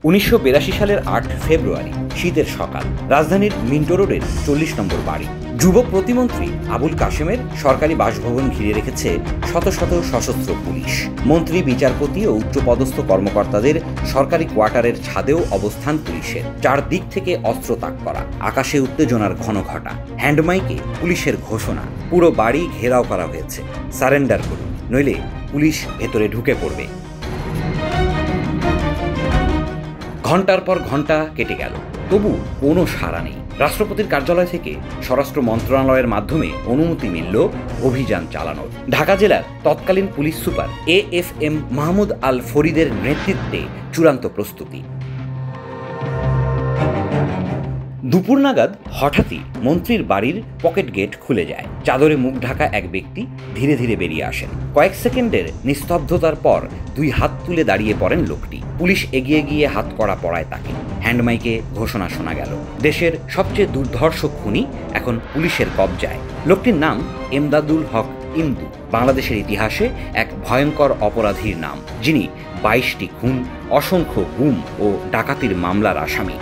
1982 সালের 8 ফেব্রুয়ারি শীতের সকাল, রাজধানীর মিন্টো রোডের 40 নম্বর বাড়ি। যুব প্রতিমন্ত্রী আবুল কাশেমের সরকারি বাসভবন ঘিরে রেখেছে শত শত সশস্ত্র পুলিশ। মন্ত্রী, বিচারপতি ও উচ্চপদস্থ কর্মকর্তাদের সরকারি কোয়ার্টারের ছাদেও অবস্থান পুলিশের। চারদিক থেকে অস্ত্র তাক করা, আকাশে উত্তেজনার ঘনঘটা, হ্যান্ডমাইকে পুলিশের ঘোষণা। পুরো বাড়ি ঘেরাও করা হয়েছে, সারেন্ডার করুন, নইলে পুলিশ ভেতরে ঢুকে পড়বে। ঘন্টার পর ঘন্টা কেটে গেল, তবু কোনো সাড়া নেই। রাষ্ট্রপতির কার্যালয় থেকে স্বরাষ্ট্র মন্ত্রণালয়ের মাধ্যমে অনুমতি মিলল অভিযান চালানোর। ঢাকা জেলার তৎকালীন পুলিশ সুপার AFM মাহমুদ আল ফরিদের নেতৃত্বে চূড়ান্ত প্রস্তুতি। দুপুর নাগাদ হঠাৎই মন্ত্রীর বাড়ির পকেট গেট খুলে যায়। চাদরে মুখ ঢাকা এক ব্যক্তি ধীরে ধীরে বেরিয়ে আসেন। কয়েক সেকেন্ডের নিস্তব্ধতার পর 2 হাত তুলে দাঁড়িয়ে পড়েন লোকটি। পুলিশ এগিয়ে গিয়ে হাত কড়া পড়ায় তাকে। হ্যান্ডমাইকে ঘোষণা শোনা গেল, দেশের সবচেয়ে দুর্ধর্ষ খুনি এখন পুলিশের কবজায়। লোকটির নাম এমদাদুল হক ইন্দু। বাংলাদেশের ইতিহাসে এক ভয়ঙ্কর অপরাধীর নাম, যিনি 22টি খুন, অসংখ্য গুম ও ডাকাতির মামলার আসামি।